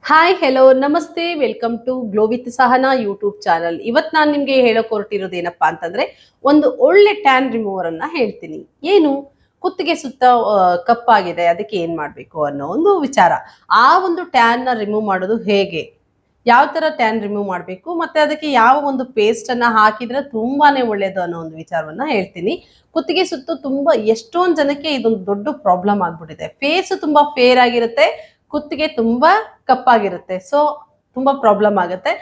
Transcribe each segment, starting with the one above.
Hi hello namaste welcome to glow with Sahana YouTube channel. ಇವತ್ತು ನಾನು ನಿಮಗೆ ಹೇಳೋಕೆ ಹೊರಟಿರೋದು ಏನಪ್ಪಾ ಅಂತಂದ್ರೆ ಒಂದು ಒಳ್ಳೆ ಟ್ಯಾನ್ ರಿಮೂವರ್ ಅನ್ನ ಹೇಳ್ತೀನಿ. ಏನು ಕುತ್ತಿಗೆ ಸುತ್ತ ಕಪ್ಪಾಗಿದೆ, ಅದಕ್ಕೆ ಏನ್ ಮಾಡ್ಬೇಕು ಅನ್ನೋ ಒಂದು ವಿಚಾರ. ಆ ಒಂದು ಟ್ಯಾನ್ ನ ರಿಮೂವ್ ಮಾಡೋದು ಹೇಗೆ, ಯಾವ ತರ ಟ್ಯಾನ್ ರಿಮೂವ್ ಮಾಡಬೇಕು, ಮತ್ತೆ ಅದಕ್ಕೆ ಯಾವ ಒಂದು ಪೇಸ್ಟ್ ಅನ್ನ ಹಾಕಿದ್ರೆ ತುಂಬಾನೇ ಒಳ್ಳೇದು ಅನ್ನೋ ಒಂದು ವಿಚಾರವನ್ನ ಹೇಳ್ತೀನಿ. ಕುತ್ತಿಗೆ ಸುತ್ತು ತುಂಬಾ ಎಷ್ಟೊಂದು ಜನಕ್ಕೆ ಇದೊಂದು ದೊಡ್ಡ ಪ್ರಾಬ್ಲಮ್ ಆಗ್ಬಿಟ್ಟಿದೆ. ಫೇಸ್ ತುಂಬಾ ಫೇರ್ ಆಗಿರುತ್ತೆ, ಕುತ್ತಿಗೆ ತುಂಬಾ ಕಪ್ಪಾಗಿರುತ್ತೆ. ಸೊ ತುಂಬಾ ಪ್ರಾಬ್ಲಮ್ ಆಗುತ್ತೆ.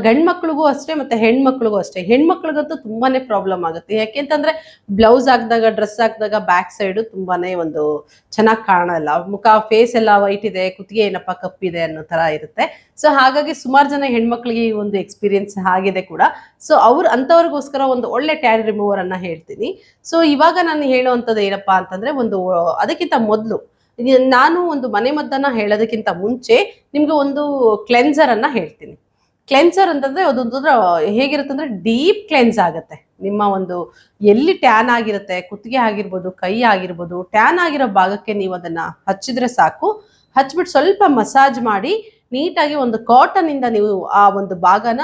ಗಂಡ್ ಮಕ್ಳಿಗೂ ಅಷ್ಟೇ ಮತ್ತೆ ಹೆಣ್ಮಕ್ಳಿಗೂ ಅಷ್ಟೇ. ಹೆಣ್ಮಕ್ಳಿಗಂತೂ ತುಂಬಾನೇ ಪ್ರಾಬ್ಲಮ್ ಆಗುತ್ತೆ. ಯಾಕೆಂತಂದ್ರೆ ಬ್ಲೌಸ್ ಹಾಕಿದಾಗ, ಡ್ರೆಸ್ ಹಾಕಿದಾಗ ಬ್ಯಾಕ್ ಸೈಡ್ ತುಂಬಾನೇ ಒಂದು ಚೆನ್ನಾಗಿ ಕಾಣಲ್ಲ. ಮುಖ ಫೇಸ್ ಎಲ್ಲ ವೈಟ್ ಇದೆ, ಕುತ್ತಿಗೆ ಏನಪ್ಪ ಕಪ್ಪಿದೆ ಅನ್ನೋ ತರ ಇರುತ್ತೆ. ಸೊ ಹಾಗಾಗಿ ಸುಮಾರು ಜನ ಹೆಣ್ಮಕ್ಳಿಗೆ ಈ ಒಂದು ಎಕ್ಸ್ಪೀರಿಯನ್ಸ್ ಆಗಿದೆ ಕೂಡ. ಸೊ ಅಂತವ್ರಿಗೋಸ್ಕರ ಒಂದು ಒಳ್ಳೆ ಟ್ಯಾನ್ ರಿಮೂವರ್ ಅನ್ನ ಹೇಳ್ತೀನಿ. ಸೊ ಇವಾಗ ನಾನು ಹೇಳುವಂಥದ್ದು ಏನಪ್ಪಾ ಅಂತಂದ್ರೆ ಅದಕ್ಕಿಂತ ಮೊದಲು ನಾನು ಒಂದು ಮನೆ ಮದ್ದನ್ನ ಹೇಳೋದಕ್ಕಿಂತ ಮುಂಚೆ ನಿಮ್ಗೆ ಒಂದು ಕ್ಲೆನ್ಸರ್ ಅನ್ನ ಹೇಳ್ತೀನಿ. ಕ್ಲೆನ್ಸರ್ ಅಂತಂದ್ರೆ ಅದೊಂದು ಹೇಗಿರುತ್ತೆ ಅಂದ್ರೆ ಡೀಪ್ ಕ್ಲೆನ್ಸ್ ಆಗುತ್ತೆ. ನಿಮ್ಮ ಒಂದು ಎಲ್ಲಿ ಟ್ಯಾನ್ ಆಗಿರುತ್ತೆ, ಕುತ್ತಿಗೆ ಆಗಿರ್ಬೋದು, ಕೈ ಆಗಿರ್ಬೋದು, ಟ್ಯಾನ್ ಆಗಿರೋ ಭಾಗಕ್ಕೆ ನೀವು ಅದನ್ನ ಹಚ್ಚಿದ್ರೆ ಸಾಕು. ಹಚ್ಬಿಟ್ಟು ಸ್ವಲ್ಪ ಮಸಾಜ್ ಮಾಡಿ ನೀಟಾಗಿ ಒಂದು ಕಾಟನ್ ಇಂದ ನೀವು ಆ ಒಂದು ಭಾಗನ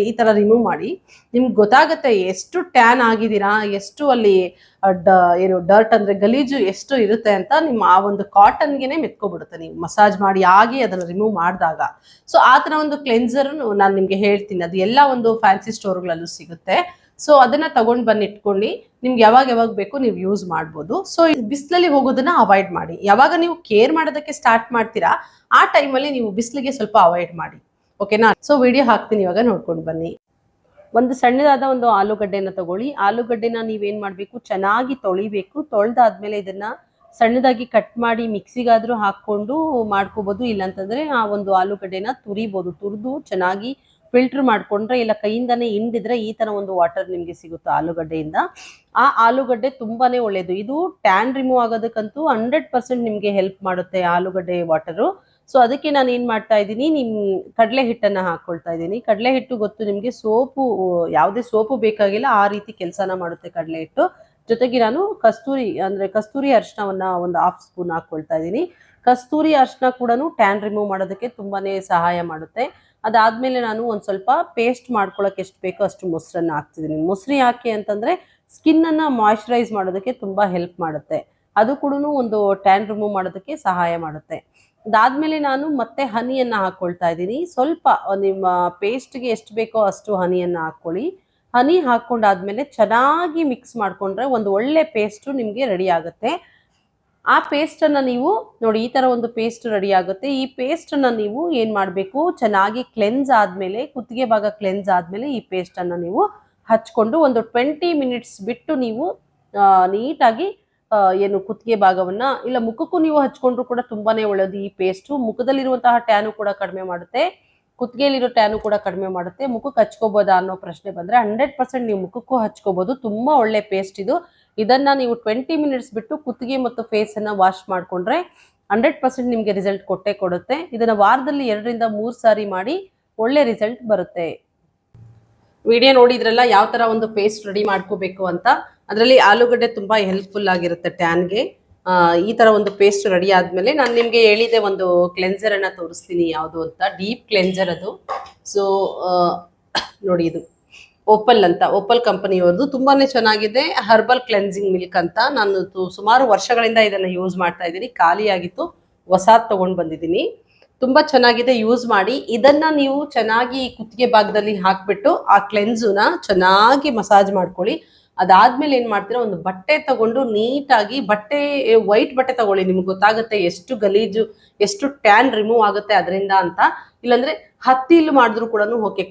ಈ ತರ ರಿಮೂವ್ ಮಾಡಿ. ನಿಮ್ಗೆ ಗೊತ್ತಾಗತ್ತೆ ಎಷ್ಟು ಟ್ಯಾನ್ ಆಗಿದ್ದೀರಾ, ಎಷ್ಟು ಅಲ್ಲಿ ಏನು ಡರ್ಟ್ ಅಂದ್ರೆ ಗಲೀಜು ಎಷ್ಟು ಇರುತ್ತೆ ಅಂತ. ನಿಮ್ಮ ಆ ಒಂದು ಕಾಟನ್ಗೆನೆ ಮೆತ್ಕೊಬಿಡುತ್ತೆ ನೀವು ಮಸಾಜ್ ಮಾಡಿ ಆಗಿ ಅದನ್ನ ರಿಮೂವ್ ಮಾಡಿದಾಗ. ಸೊ ಆ ತರ ಒಂದು ಕ್ಲೆನ್ಸರ್ ನಾನು ನಿಮ್ಗೆ ಹೇಳ್ತೀನಿ. ಅದು ಎಲ್ಲ ಒಂದು ಫ್ಯಾನ್ಸಿ ಸ್ಟೋರ್ಗಳಲ್ಲೂ ಸಿಗುತ್ತೆ. ಸೊ ಅದನ್ನ ತಗೊಂಡ್ ಬಂದು ಇಟ್ಕೊಂಡು ನಿಮ್ಗೆ ಯಾವಾಗ ಬೇಕು ನೀವು ಯೂಸ್ ಮಾಡ್ಬೋದು. ಸೊ ಬಿಸಿಲಲ್ಲಿ ಹೋಗೋದನ್ನ ಅವಾಯ್ಡ್ ಮಾಡಿ. ಯಾವಾಗ ನೀವು ಕೇರ್ ಮಾಡೋದಕ್ಕೆ ಸ್ಟಾರ್ಟ್ ಮಾಡ್ತೀರಾ ಆ ಟೈಮಲ್ಲಿ ನೀವು ಬಿಸಿಲಿಗೆ ಸ್ವಲ್ಪ ಅವಾಯ್ಡ್ ಮಾಡಿ, ಓಕೆನಾ? ಸೊ ವಿಡಿಯೋ ಹಾಕ್ತೀನಿ, ಇವಾಗ ನೋಡ್ಕೊಂಡು ಬನ್ನಿ. ಒಂದು ಸಣ್ಣದಾದ ಒಂದು ಆಲೂಗಡ್ಡೆನ ತಗೊಳ್ಳಿ. ಆಲೂಗಡ್ಡೆನ ನೀವೇನ್ ಮಾಡ್ಬೇಕು, ಚೆನ್ನಾಗಿ ತೊಳಿಬೇಕು. ತೊಳೆದಾದ್ಮೇಲೆ ಇದನ್ನ ಸಣ್ಣದಾಗಿ ಕಟ್ ಮಾಡಿ ಮಿಕ್ಸಿಗಾದ್ರೂ ಹಾಕೊಂಡು ಮಾಡ್ಕೋಬಹುದು. ಇಲ್ಲಾಂತಂದ್ರೆ ಆ ಒಂದು ಆಲೂಗಡ್ಡೆನ ತುರಿಬಹುದು. ತುರಿದು ಚೆನ್ನಾಗಿ ಫಿಲ್ಟರ್ ಮಾಡ್ಕೊಂಡ್ರೆ, ಇಲ್ಲ ಕೈಯಿಂದಾನೇ ಹಿಂಡಿದ್ರೆ ಈ ತರ ಒಂದು ವಾಟರ್ ನಿಮ್ಗೆ ಸಿಗುತ್ತೆ ಆಲೂಗಡ್ಡೆಯಿಂದ. ಆ ಆಲೂಗಡ್ಡೆ ತುಂಬಾನೇ ಒಳ್ಳೇದು. ಇದು ಟ್ಯಾನ್ ರಿಮೂವ್ ಆಗೋದಕ್ಕಂತೂ 100% ನಿಮ್ಗೆ ಹೆಲ್ಪ್ ಮಾಡುತ್ತೆ ಆಲೂಗಡ್ಡೆ ವಾಟರು. ಸೊ ಅದಕ್ಕೆ ನಾನು ಏನ್ ಮಾಡ್ತಾ ಇದ್ದೀನಿ, ಕಡಲೆ ಹಿಟ್ಟನ್ನ ಹಾಕೊಳ್ತಾ ಇದ್ದೀನಿ. ಕಡಲೆ ಹಿಟ್ಟು ಗೊತ್ತು ನಿಮ್ಗೆ, ಸೋಪು, ಯಾವುದೇ ಸೋಪು ಬೇಕಾಗಿಲ್ಲ, ಆ ರೀತಿ ಕೆಲಸನ ಮಾಡುತ್ತೆ ಕಡಲೆ ಹಿಟ್ಟು. ಜೊತೆಗೆ ನಾನು ಕಸ್ತೂರಿ ಅರಿಶಿನವನ್ನ ಒಂದು 1/2 ಸ್ಪೂನ್ ಹಾಕೊಳ್ತಾ ಇದ್ದೀನಿ. ಕಸ್ತೂರಿ ಅರಿಶಿನ ಕೂಡ ಟ್ಯಾನ್ ರಿಮೂವ್ ಮಾಡೋದಕ್ಕೆ ತುಂಬಾನೇ ಸಹಾಯ ಮಾಡುತ್ತೆ. ಅದಾದ್ಮೇಲೆ ನಾನು ಒಂದ್ ಸ್ವಲ್ಪ ಪೇಸ್ಟ್ ಮಾಡ್ಕೊಳಕ್ ಎಷ್ಟು ಬೇಕೋ ಅಷ್ಟು ಮೊಸರನ್ನ ಹಾಕ್ತಿದ್ದೀನಿ. ಮೊಸರು ಯಾಕೆ ಅಂತಂದ್ರೆ ಸ್ಕಿನ್ ಅನ್ನ ಮಾಯಿಶ್ಚರೈಸ್ ಮಾಡೋದಕ್ಕೆ ತುಂಬಾ ಹೆಲ್ಪ್ ಮಾಡುತ್ತೆ. ಅದು ಕೂಡ ಒಂದು ಟ್ಯಾನ್ ರಿಮೂವ್ ಮಾಡೋದಕ್ಕೆ ಸಹಾಯ ಮಾಡುತ್ತೆ. ಅದಾದ್ಮೇಲೆ ನಾನು ಮತ್ತೆ ಹನಿಯನ್ನ ಹಾಕೊಳ್ತಾ ಇದ್ದೀನಿ. ಸ್ವಲ್ಪ ನಿಮ್ಮ ಪೇಸ್ಟ್ಗೆ ಎಷ್ಟು ಬೇಕೋ ಅಷ್ಟು ಹನಿಯನ್ನ ಹಾಕೊಳ್ಳಿ. ಹನಿ ಹಾಕೊಂಡಾದ್ಮೇಲೆ ಚೆನ್ನಾಗಿ ಮಿಕ್ಸ್ ಮಾಡ್ಕೊಂಡ್ರೆ ಒಂದು ಒಳ್ಳೆ ಪೇಸ್ಟ್ ನಿಮ್ಗೆ ರೆಡಿ ಆಗುತ್ತೆ. ಆ ಪೇಸ್ಟ್ ಅನ್ನ ನೀವು ನೋಡಿ, ಈ ತರ ಒಂದು ಪೇಸ್ಟ್ ರೆಡಿ ಆಗುತ್ತೆ. ಈ ಪೇಸ್ಟ್ ಅನ್ನ ನೀವು ಏನ್ ಮಾಡ್ಬೇಕು, ಚೆನ್ನಾಗಿ ಕ್ಲೆನ್ಸ್ ಆದ್ಮೇಲೆ, ಕುತ್ತಿಗೆ ಭಾಗ ಕ್ಲೆನ್ಸ್ ಆದ್ಮೇಲೆ ಈ ಪೇಸ್ಟ್ ಅನ್ನ ನೀವು ಹಚ್ಕೊಂಡು ಒಂದು 20 ಮಿನಿಟ್ಸ್ ಬಿಟ್ಟು ನೀವು ನೀಟಾಗಿ ಏನು ಕುತ್ತಿಗೆ ಭಾಗವನ್ನ, ಇಲ್ಲ ಮುಖಕ್ಕೂ ನೀವು ಹಚ್ಕೊಂಡ್ರು ಕೂಡ ತುಂಬಾನೇ ಒಳ್ಳೇದು. ಈ ಪೇಸ್ಟ್ ಮುಖದಲ್ಲಿರುವಂತಹ ಟ್ಯಾನು ಕೂಡ ಕಡಿಮೆ ಮಾಡುತ್ತೆ, ಕುತ್ತಿಗೆಯಲ್ಲಿರೋ ಟ್ಯಾನು ಕೂಡ ಕಡಿಮೆ ಮಾಡುತ್ತೆ. ಮುಖಕ್ಕೆ ಹಚ್ಕೋಬೋದಾ ಅನ್ನೋ ಪ್ರಶ್ನೆ ಬಂದ್ರೆ 100% ನೀವು ಮುಖಕ್ಕೂ ಹಚ್ಕೋಬಹುದು. ತುಂಬಾ ಒಳ್ಳೆ ಪೇಸ್ಟ್ ಇದು. ಇದನ್ನ ನೀವು 20 ಮಿನಿಟ್ಸ್ ಬಿಟ್ಟು ಕುತ್ತಿಗೆ ಮತ್ತು ಫೇಸ್ ಅನ್ನ ವಾಶ್ ಮಾಡ್ಕೊಂಡ್ರೆ 100% ನಿಮ್ಗೆ ರಿಸಲ್ಟ್ ಕೊಟ್ಟೆ ಕೊಡುತ್ತೆ. ಇದನ್ನ ವಾರದಲ್ಲಿ 2 ರಿಂದ 3 ಸಾರಿ ಮಾಡಿ ಒಳ್ಳೆ ರಿಸಲ್ಟ್ ಬರುತ್ತೆ. ವಿಡಿಯೋ ನೋಡಿದ್ರಲ್ಲ ಯಾವ ತರ ಒಂದು ಪೇಸ್ಟ್ ರೆಡಿ ಮಾಡ್ಕೋಬೇಕು ಅಂತ. ಅದರಲ್ಲಿ ಆಲೂಗಡ್ಡೆ ತುಂಬಾ ಹೆಲ್ಪ್ಫುಲ್ ಆಗಿರುತ್ತೆ ಟ್ಯಾನ್ಗೆ. ಈ ತರ ಒಂದು ಪೇಸ್ಟ್ ರೆಡಿ ಆದ್ಮೇಲೆ ನಾನು ನಿಮ್ಗೆ ಹೇಳಿದೆ ಒಂದು ಕ್ಲೆನ್ಸರ್ ಅನ್ನ ತೋರಿಸ್ತೀನಿ ಯಾವುದು ಅಂತ. ಡೀಪ್ ಕ್ಲೆನ್ಸರ್ ಅದು. ಸೊ ನೋಡಿ, ಇದು ಓಪಲ್ ಕಂಪನಿಯವ್ರದ್ದು ತುಂಬಾನೇ ಚೆನ್ನಾಗಿದೆ. ಹರ್ಬಲ್ ಕ್ಲೆನ್ಸಿಂಗ್ ಮಿಲ್ಕ್ ಅಂತ. ನಾನು ಸುಮಾರು ವರ್ಷಗಳಿಂದ ಇದನ್ನ ಯೂಸ್ ಮಾಡ್ತಾ ಇದ್ದೀನಿ. ಖಾಲಿ ಆಗಿತ್ತು, ಹೊಸಾದ್ ತಗೊಂಡ್ ಬಂದಿದ್ದೀನಿ. ತುಂಬಾ ಚೆನ್ನಾಗಿದೆ, ಯೂಸ್ ಮಾಡಿ. ಇದನ್ನ ನೀವು ಚೆನ್ನಾಗಿ ಕುತ್ತಿಗೆ ಭಾಗದಲ್ಲಿ ಹಾಕ್ಬಿಟ್ಟು ಆ ಕ್ಲೆನ್ಸುನ ಚೆನ್ನಾಗಿ ಮಸಾಜ್ ಮಾಡ್ಕೊಳ್ಳಿ. ಅದಾದ್ಮೇಲೆ ಏನ್ ಮಾಡ್ತೀರಾ, ಒಂದು ಬಟ್ಟೆ ತಗೊಂಡು ನೀಟಾಗಿ, ವೈಟ್ ಬಟ್ಟೆ ತಗೊಳ್ಳಿ. ನಿಮ್ಗೆ ಗೊತ್ತಾಗುತ್ತೆ ಎಷ್ಟು ಗಲೀಜು, ಎಷ್ಟು ಟ್ಯಾನ್ ರಿಮೂವ್ ಆಗುತ್ತೆ ಅದರಿಂದ ಅಂತ. ಇಲ್ಲಾಂದ್ರೆ ಹತ್ತಿಲು ಮಾಡಿದ್ರು ಕೂಡ ಓಕೆ,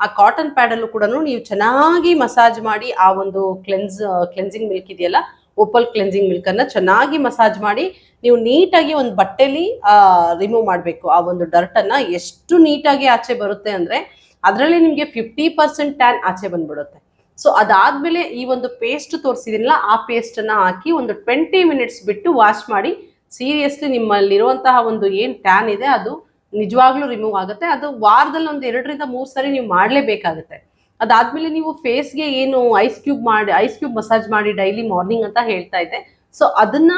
ಆ ಕಾಟನ್ ಪ್ಯಾಡ್ ಅಲ್ಲೂ ಕೂಡ ನೀವು ಚೆನ್ನಾಗಿ ಮಸಾಜ್ ಮಾಡಿ ಆ ಒಂದು ಕ್ಲೆನ್ಸಿಂಗ್ ಮಿಲ್ಕ್ ಇದೆಯಲ್ಲ, ಓಪಲ್ ಕ್ಲೆನ್ಸಿಂಗ್ ಮಿಲ್ಕ್ ಅನ್ನ ಚೆನ್ನಾಗಿ ಮಸಾಜ್ ಮಾಡಿ ನೀವು ನೀಟಾಗಿ ಒಂದು ಬಟ್ಟೆಲಿ ರಿಮೂವ್ ಮಾಡಬೇಕು. ಆ ಒಂದು ಡರ್ಟ್ ಅನ್ನ ಎಷ್ಟು ನೀಟಾಗಿ ಆಚೆ ಬರುತ್ತೆ ಅಂದ್ರೆ ಅದರಲ್ಲಿ ನಿಮ್ಗೆ 50% ಟ್ಯಾನ್ ಆಚೆ ಬಂದ್ಬಿಡುತ್ತೆ. ಸೊ ಅದಾದ್ಮೇಲೆ ಈ ಒಂದು ಪೇಸ್ಟ್ ತೋರಿಸಿದಿನಲ್ಲ, ಆ ಪೇಸ್ಟ್ ಅನ್ನ ಹಾಕಿ ಒಂದು 20 ಮಿನಿಟ್ಸ್ ಬಿಟ್ಟು ವಾಶ್ ಮಾಡಿ. ಸೀರಿಯಸ್ಲಿ ನಿಮ್ಮಲ್ಲಿರುವಂತಹ ಒಂದು ಏನ್ ಟ್ಯಾನ್ ಇದೆ ಅದು ನಿಜವಾಗ್ಲೂ ರಿಮೂವ್ ಆಗುತ್ತೆ. ಅದು ವಾರದಲ್ಲಿ ಒಂದು 2 ರಿಂದ 3 ಸರಿ ನೀವು ಮಾಡ್ಲೇಬೇಕಾಗುತ್ತೆ. ಅದಾದ್ಮೇಲೆ ನೀವು ಫೇಸ್ಗೆ ಏನು ಐಸ್ ಕ್ಯೂಬ್ ಮಸಾಜ್ ಮಾಡಿ ಡೈಲಿ ಮಾರ್ನಿಂಗ್ ಅಂತ ಹೇಳ್ತಾ ಇದ್ದೆ. ಸೊ ಅದನ್ನ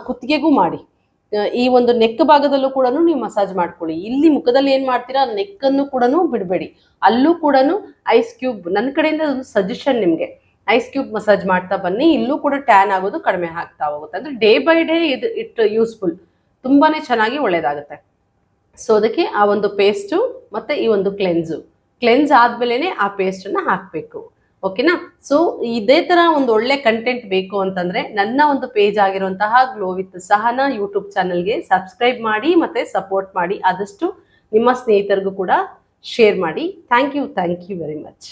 ಕುತ್ತಿಗೆಗೂ ಮಾಡಿ. ಈ ಒಂದು ನೆಕ್ ಭಾಗದಲ್ಲೂ ಕೂಡ ನೀವು ಮಸಾಜ್ ಮಾಡ್ಕೊಳ್ಳಿ. ಇಲ್ಲಿ ಮುಖದಲ್ಲಿ ಏನ್ ಮಾಡ್ತೀರಾ ನೆಕ್ ಅನ್ನು ಕೂಡ ಬಿಡಬೇಡಿ, ಅಲ್ಲೂ ಕೂಡ ಐಸ್ ಕ್ಯೂಬ್, ನನ್ನ ಕಡೆಯಿಂದ ಒಂದು ಸಜೆಷನ್ ನಿಮ್ಗೆ, ಐಸ್ ಕ್ಯೂಬ್ ಮಸಾಜ್ ಮಾಡ್ತಾ ಬನ್ನಿ. ಇಲ್ಲೂ ಕೂಡ ಟ್ಯಾನ್ ಆಗೋದು ಕಡಿಮೆ ಆಗ್ತಾ ಹೋಗುತ್ತೆ. ಅಂದ್ರೆ ಡೇ ಬೈ ಡೇ ಇದು ಇಟ್ ಯೂಸ್ಫುಲ್, ತುಂಬಾನೇ ಚೆನ್ನಾಗಿ ಒಳ್ಳೇದಾಗುತ್ತೆ. ಸೊ ಅದಕ್ಕೆ ಆ ಒಂದು ಪೇಸ್ಟು ಮತ್ತೆ ಈ ಒಂದು ಕ್ಲೆನ್ಸ್ ಆದ್ಮೇಲೆ ಆ ಪೇಸ್ಟ್ ಅನ್ನ ಹಾಕ್ಬೇಕು. ಓಕೆನಾ? ಸೊ ಇದೇ ತರ ಒಂದು ಒಳ್ಳೆ ಕಂಟೆಂಟ್ ಬೇಕು ಅಂತಂದ್ರೆ ನನ್ನ ಒಂದು ಪೇಜ್ ಆಗಿರುವಂತಹ ಗ್ಲೋ ವಿತ್ ಸಹನಾ ಯೂಟ್ಯೂಬ್ ಚಾನಲ್ಗೆ ಸಬ್ಸ್ಕ್ರೈಬ್ ಮಾಡಿ ಮತ್ತೆ ಸಪೋರ್ಟ್ ಮಾಡಿ. ಆದಷ್ಟು ನಿಮ್ಮ ಸ್ನೇಹಿತರಿಗೂ ಕೂಡ ಶೇರ್ ಮಾಡಿ. Thank you very much.